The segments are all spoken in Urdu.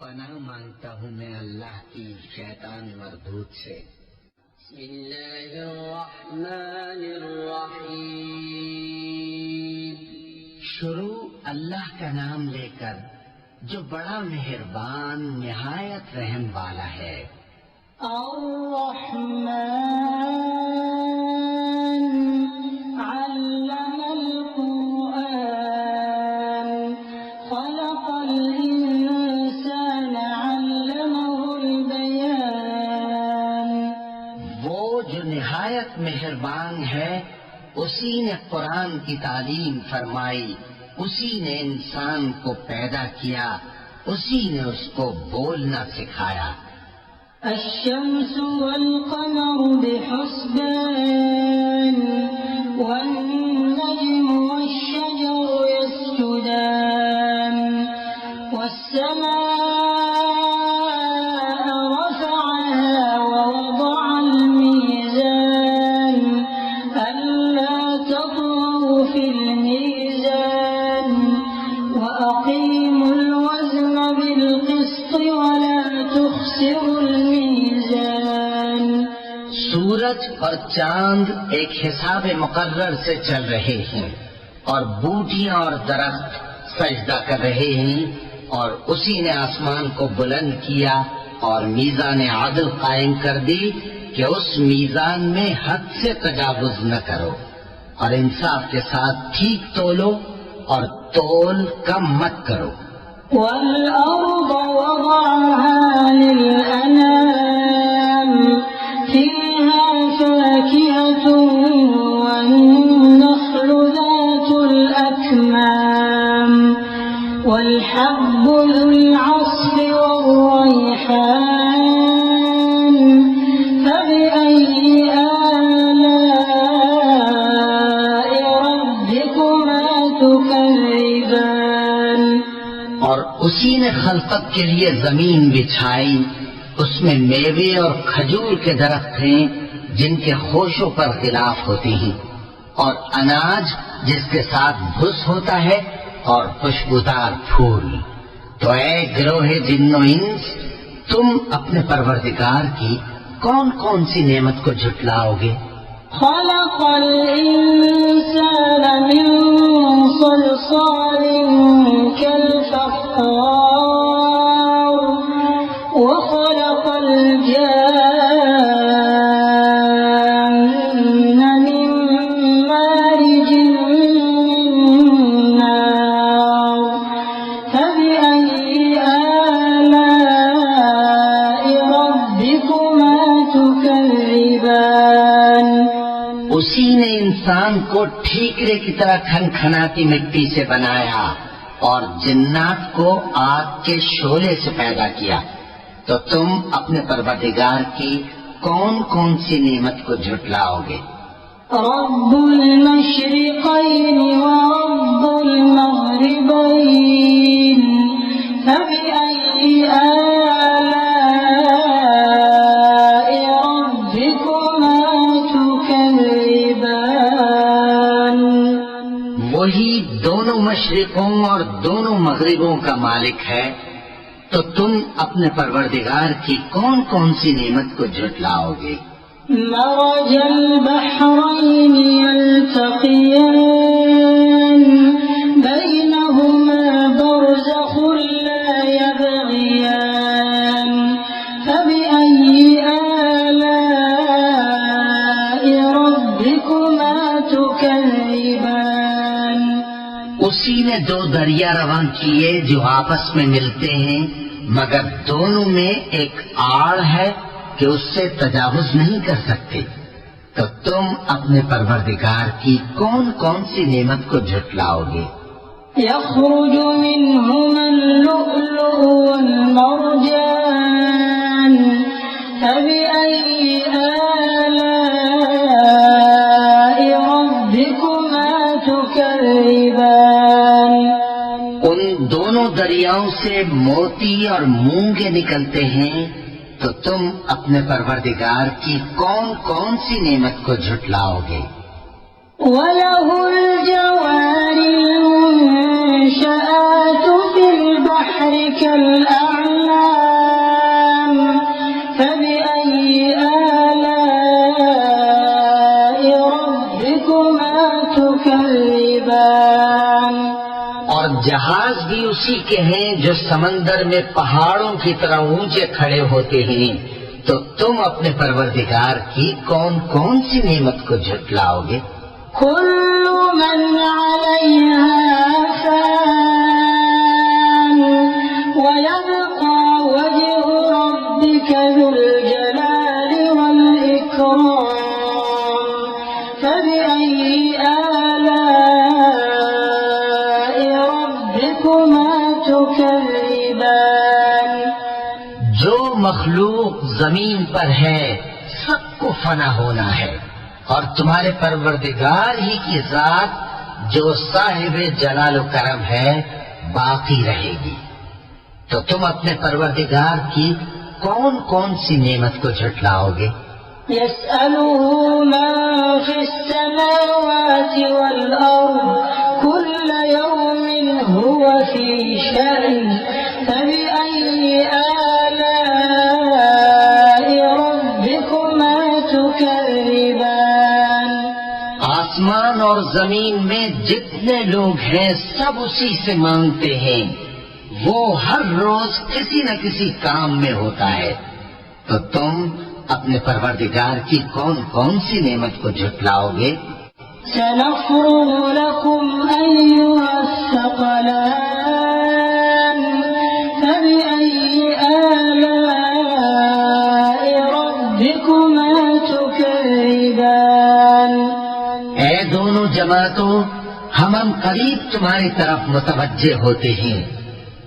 پناہ مانگتا ہوں میں اللہ کی شیطان مردود سے۔ بسم اللہ الرحمن الرحیم۔ شروع اللہ کا نام لے کر جو بڑا مہربان نہایت رحم والا ہے۔ الرحمن علم القرآن خلق الإنسان علمه البيان۔ وہ جو نہایت مہربان ہے اسی نے قرآن کی تعلیم فرمائی، اسی نے انسان کو پیدا کیا، اسی نے اس کو بولنا سکھایا۔ الشمس والقمر بحسبان والنجم والشجر يسجدان والسماء رفعها ووضع الميزان ألا تطغوا في الميزان وأقيموا الوزن بالقسط ولا تخسروا الميزان۔ سورج اور چاند ایک حساب مقرر سے چل رہے ہیں اور بوٹیاں اور درخت سجدہ کر رہے ہیں، اور اسی نے آسمان کو بلند کیا اور میزان عدل قائم کر دی کہ اس میزان میں حد سے تجاوز نہ کرو، اور انصاف کے ساتھ ٹھیک تولو اور تول کم مت کرو۔ والأرض وضعها للأنام فيها فاكهة والنخل ذات الأكمام والحب ذو العصف والريحان فبأي آلاء ربكما تكذبان۔ اور اسی نے خلقت کے لیے زمین بچھائی، اس میں میوے اور کھجور کے درخت ہیں جن کے خوشوں پر غلاف ہوتے ہیں، اور اناج جس کے ساتھ بھس ہوتا ہے اور خوشبودار پھول۔ تو اے گروہ جن و انس، تم اپنے پروردگار کی کون کون سی نعمت کو جھٹلاؤ گے؟ خلق الإنسان من صلصال كالفخار وخلق الجان من مارج من نار فبأي آلاء ربكما تكذبان۔ اسی نے انسان کو ٹھیکرے کی طرح کھنکھناتی مٹی سے بنایا اور جنات کو آگ کے شعلے سے پیدا کیا، تو تم اپنے پروردگار کی کون کون سی نعمت کو جھٹلاؤ گے؟ رب المشرقين ورب المغربين فبأي آلاء ربكما تكذبان۔ وہی دونوں مشرقوں اور دونوں مغربوں کا مالک ہے، تو تم اپنے پروردگار کی کون کون سی نعمت کو جھٹلاؤ گے؟ مرج البحرين يلتقيان بينهما برزخ لا يبغيان فبأي آلاء ربكما تكذبان۔ اسی نے دو دریا رواں کیے جو آپس میں ملتے ہیں، مگر دونوں میں ایک آڑ ہے کہ اس سے تجاوز نہیں کر سکتے، تو تم اپنے پروردگار کی کون کون سی نعمت کو جھٹلاؤ گے؟ يخرج منهما اللؤلؤ والمرجان فبأي آلاء ربكما تكذبان۔ ان دونوں دریاؤں سے موتی اور مونگے نکلتے ہیں، تو تم اپنے پروردگار کی کون کون سی نعمت کو جھٹلاؤ گے؟ وَلَهُ الْجَوَارِ الْمُنشَآتُ فِي الْبَحْرِ كَالْأَعْلَامِ تكذبان اور جہاز بھی اسی کے ہیں جو سمندر میں پہاڑوں کی طرح اونچے کھڑے ہوتے ہیں، تو تم اپنے پروردگار کی کون کون سی نعمت کو جھٹلاؤ گے؟ كل من عليها فان ويبقى وجه ربك ذو الجلال والإكرام فبأي آلاء ربكما تكذبان جو مخلوق زمین پر ہے سب کو فنا ہونا ہے، اور تمہارے پروردگار ہی کی ذات جو صاحب جلال و کرم ہے باقی رہے گی، تو تم اپنے پروردگار کی کون کون سی نعمت کو جھٹلاؤ گے؟ يسأله من في السماوات والأرض كل يوم هو في شأن فبأي آلاء ربكما تكذبان آسمان اور زمین میں جتنے لوگ ہیں سب اسی سے مانگتے ہیں، وہ ہر روز کسی نہ کسی کام میں ہوتا ہے، تو تم اپنے پروردگار کی کون کون سی نعمت کو جھٹلاؤ گے؟ سنفرغ لكم أيها الثقلان فبأي آلاء ربكما تكذبان اے دونوں جماعتوں، ہم قریب تمہاری طرف متوجہ ہوتے ہیں،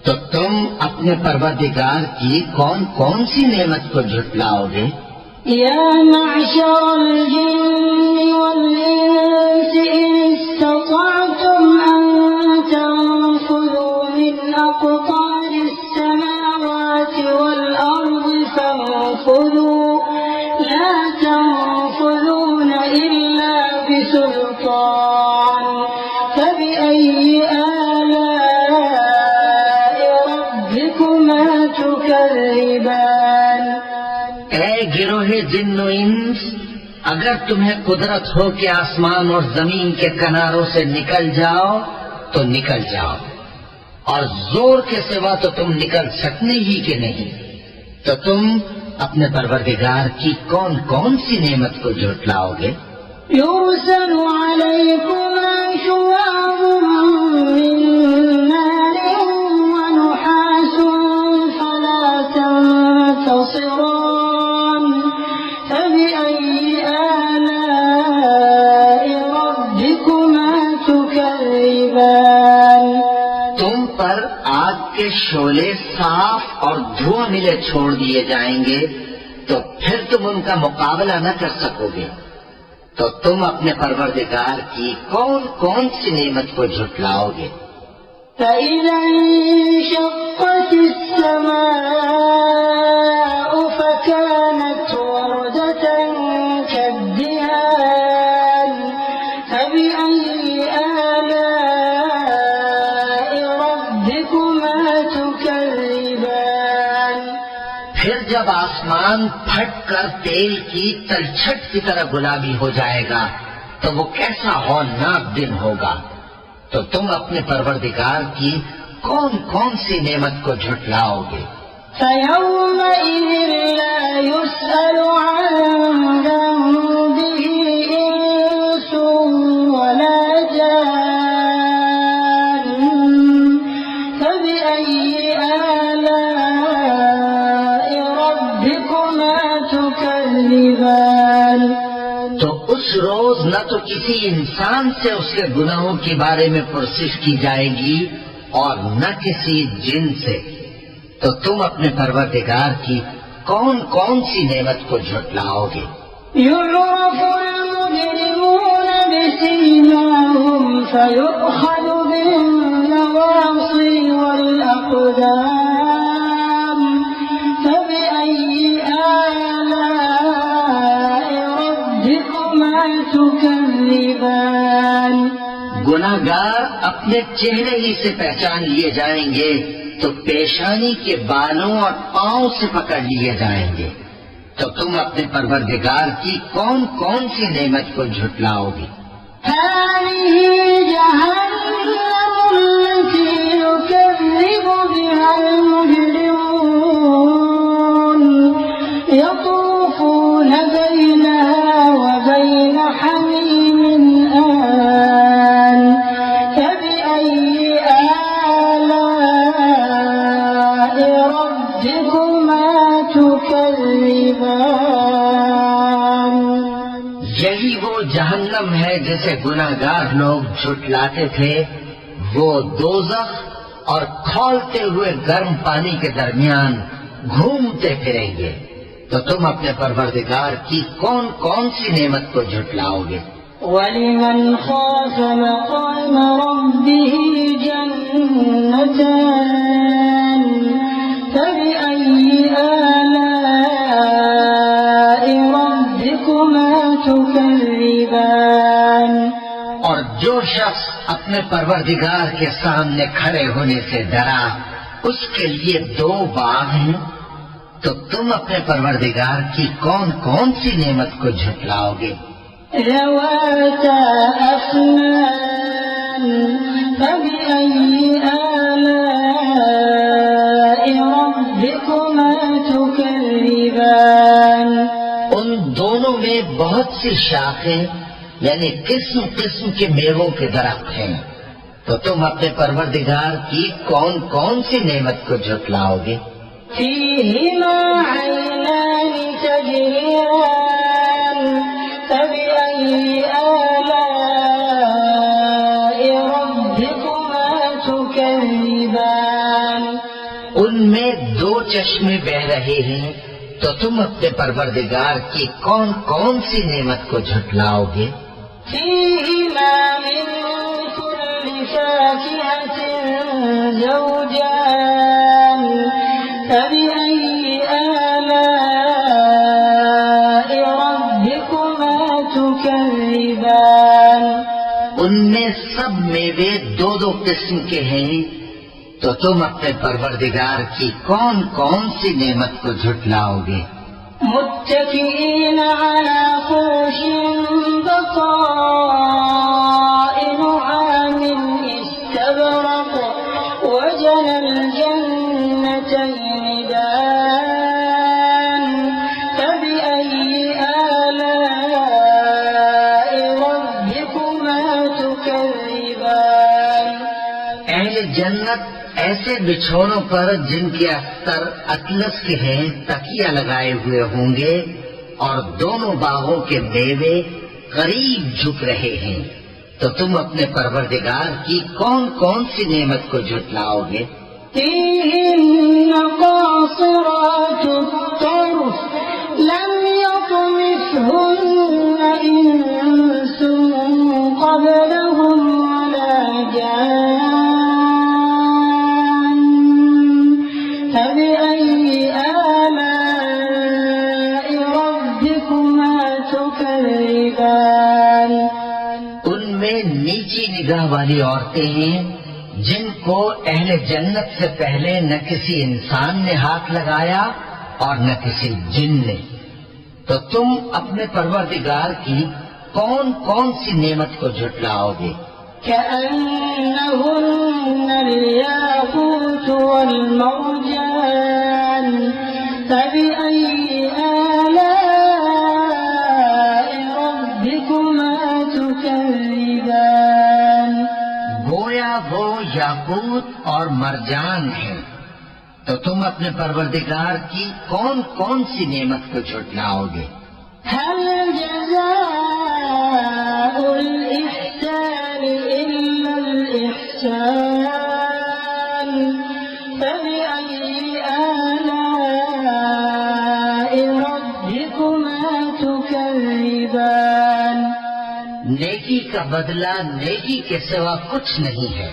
تو تم اپنے پروردگار کی کون کون سی نعمت کو جھٹلاؤ گے؟ يا معشر الجن والإنس إن استطعتم أن تنفذوا من أقطار السماوات والأرض فانفذوا لا تنفذون إلا بسلطان فبأي آلاء ربكما تكذبان اے گروہ جن و انس، اگر تمہیں قدرت ہو کہ آسمان اور زمین کے کناروں سے نکل جاؤ تو نکل جاؤ، اور زور کے سوا تو تم نکل سکنے ہی کہ نہیں، تو تم اپنے پروردگار کی کون کون سی نعمت کو جھٹلاؤ گے؟ يرسل عليكما شواظ من نار ونحاس فلا تنتصران فبأي آلاء ربكما تكذبان تم پر آگ کے شعلے صاف اور دھواں ملے چھوڑ دیے جائیں گے، تو پھر تم ان کا مقابلہ نہ کر سکو گے، تو تم اپنے پروردگار کی کون کون سی نعمت کو جھٹلاؤ گے؟ فإذا انشقت السماء فكانت وردة كالدهان فبأي آلاء ربكما تكذبان پھر جب آسمان پھٹ کر تیل کی تلچھٹ کی طرح گلابی ہو جائے گا تو وہ کیسا ہولناک دن ہوگا، تو تم اپنے پروردگار کی کون کون سی نعمت کو جھٹلاؤ گے؟ فيومئذ لا يسأل عن ذنبه إنس ولا جان فبأي آلاء ربكما تكذبان تو اس روز نہ تو کسی انسان سے اس کے گناہوں کے بارے میں پرسش کی جائے گی اور نہ کسی جن سے، تو تم اپنے پروردگار کی کون کون سی نعمت کو جھٹلاؤ گے؟ يعرف المجرمون بسيماهم فيؤخذ بالنواصي والأقدام فبأي آلاء ربكما تكذبان گناہگار اپنے چہرے ہی سے پہچان لیے جائیں گے، تو پیشانی کے بالوں اور پاؤں سے پکڑ لیے جائیں گے، تو تم اپنے پروردگار کی کون کون سی نعمت کو جھٹلاؤ گے؟ هذه جهنم التي يكذب بها المجرمون يطوفون بينها وبين حميم آن فبأي آلاء ربكما تكذبان یہی وہ جہنم ہے جسے گناہگار لوگ جھٹلاتے تھے، وہ دوزخ اور کھولتے ہوئے گرم پانی کے درمیان گھومتے پھریں گے۔ تو تم اپنے پروردگار کی کون کون سی نعمت کو جھٹلاؤ گے؟ ولمن خاف مقام ربه جنتان فبأي آلاء ربكما تكذبان اور جو شخص اپنے پروردگار کے سامنے کھڑے ہونے سے ڈرا، اس کے لیے 2 باغ ہیں، تو تم اپنے پروردگار کی کون کون سی نعمت کو جھٹلاؤ گے؟ ذواتا أفنان فبأي آلاء ربكما تكذبان ان دونوں میں بہت سی شاخیں یعنی قسم قسم کے میووں کے درخت ہیں، تو تم اپنے پروردگار کی کون کون سی نعمت کو جھٹلاؤ گے؟ فيهما عينان تجريان فبأي آلاء ربكما تكذبان ان میں 2 چشمے بہ رہے ہیں، تو تم اپنے پروردگار کی کون کون سی نعمت کو جھٹلاؤ گے؟ فيهما من كل فاكهة زوجان فبأي آلاء ربكما تكذبان ان میں سب میوے 2 قسم کے ہیں، تو تم اپنے پروردگار کی کون کون سی نعمت کو جھٹلاؤ گے؟ متكئين على فرش بطائنها من استبرق وجنى الجنتين دان فبأي آلاء ربكما تكذبان اہل جنت ایسے بچھوڑوں پر جن کے استر اطلس کے ہیں تکیہ لگائے ہوئے ہوں گے، اور دونوں باغوں کے میوے قریب جھک رہے ہیں، تو تم اپنے پروردگار کی کون کون سی نعمت کو جھٹلاؤ گے؟ فيهن قاصرات الطرف لم يطمثهن إنس قبلهم ولا جان فبأي آلاء ربكما تكذبان ان میں نیچی نگاہ والی عورتیں ہیں جن کو اہل جنت سے پہلے نہ کسی انسان نے ہاتھ لگایا اور نہ کسی جن نے، تو تم اپنے پروردگار کی کون کون سی نعمت کو جھٹلاؤ گے؟ كأنهن الياقوت والمرجان فبأي آلاء ربكما تكذبان گویا وہ یاقوت اور مرجان ہیں، تو تم اپنے پروردگار کی کون کون سی نعمت کو جھٹلاؤ گے؟ هل جزاء الإحسان إلا الإحسان فبأي آلاء ربكما تكذبان نیکی کا بدلہ نیکی کے سوا کچھ نہیں ہے،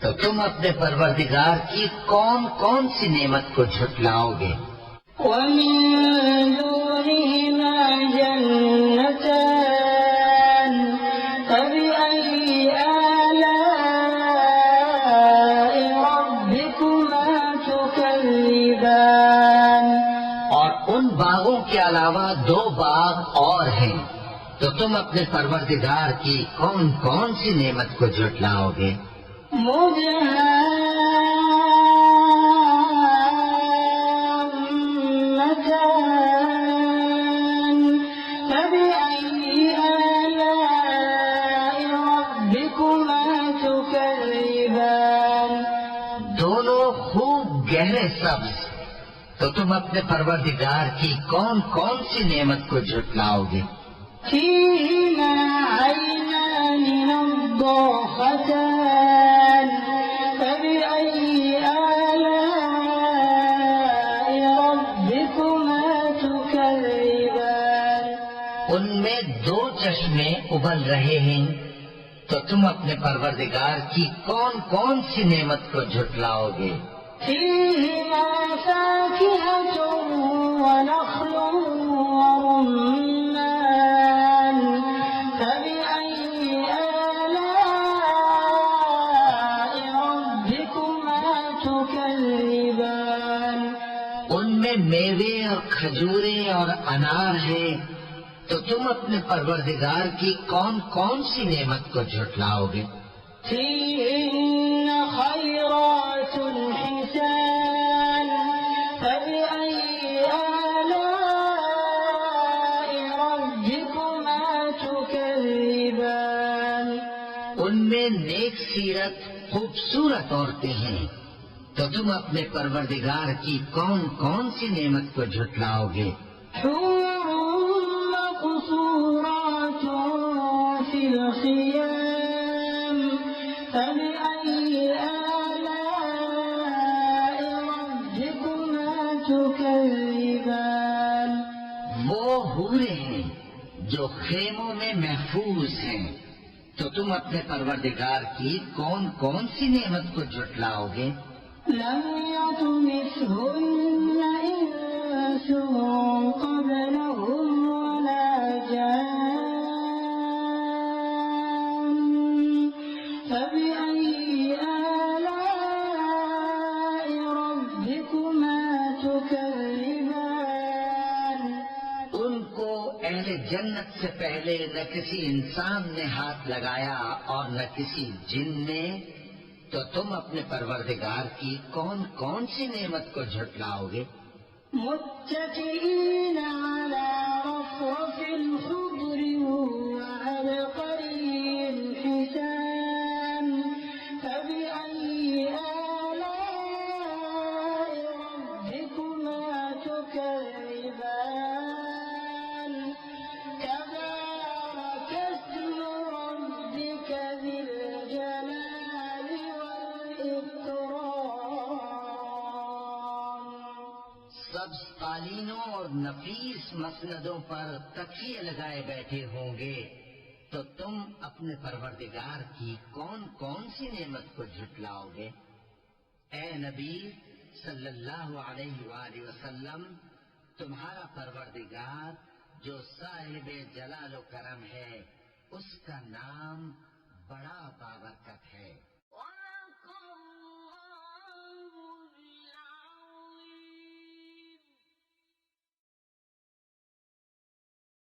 تو تم اپنے پروردگار کی کون کون سی نعمت کو جھٹلاؤ گے؟ ومن دونهما جنتان فبأي آلاء ربكما تكذبان اور ان باغوں کے علاوہ 2 باغ اور ہیں، تو تم اپنے پروردگار کی کون کون سی نعمت کو جھٹلاؤ گے؟ مدهامتان فبأي آلاء ربكما تكذبان دونوں خوب گہرے سبز، تو تم اپنے پروردگار کی کون کون سی نعمت کو جھٹلاؤ گے؟ فيهما عينان نضاختان فبأي آلاء ربكما تكذبان ان میں دو چشمے ابل رہے ہیں، تو تم اپنے پروردگار کی کون کون سی نعمت کو جھٹلاؤ گے؟ فيهما فاكهة ونخل ورمان فبأي آلاء ربكما تكذبان ان میں میوے اور کھجورے اور انار ہیں، تو تم اپنے پروردگار کی کون کون سی نعمت کو جھٹلاؤ گے؟ فيهن خيرات حسان فبأي آلاء ربكما تكذبان ان میں نیک سیرت خوبصورت عورتیں ہیں، تو تم اپنے پروردگار کی کون کون سی نعمت کو جھٹلاؤ گے؟ حور مقصورات في الخيام فبأي آلاء ربكما تكذبان وہ حوریں ہیں جو خیموں میں محفوظ ہیں، تو تم اپنے پروردگار کی کون کون سی نعمت کو جھٹلاؤ گے؟ لم يطمثهن إنس قبلهم ولا جان فبأي آلاء ربكما تكذبان ان کو اہل جنت سے پہلے نہ کسی انسان نے ہاتھ لگایا اور نہ کسی جن نے، تو تم اپنے پروردگار کی کون کون سی نعمت کو جھٹلاؤ گے؟ متكئين على رفرف خضر وعبقري حسان فبأي آلاء ربكما تكذبان تبارك اسم ربك ذي الجلال والإكرام سبز قالینوں اور نفیس مسندوں پر تکیے لگائے بیٹھے ہوں گے، تو تم اپنے پروردگار کی کون کون سی نعمت کو جھٹلاؤ گے؟ اے نبی صلی اللہ علیہ وآلہ وسلم، تمہارا پروردگار جو صاحب جلال و کرم ہے، اس کا نام بڑا بابرکت ہے۔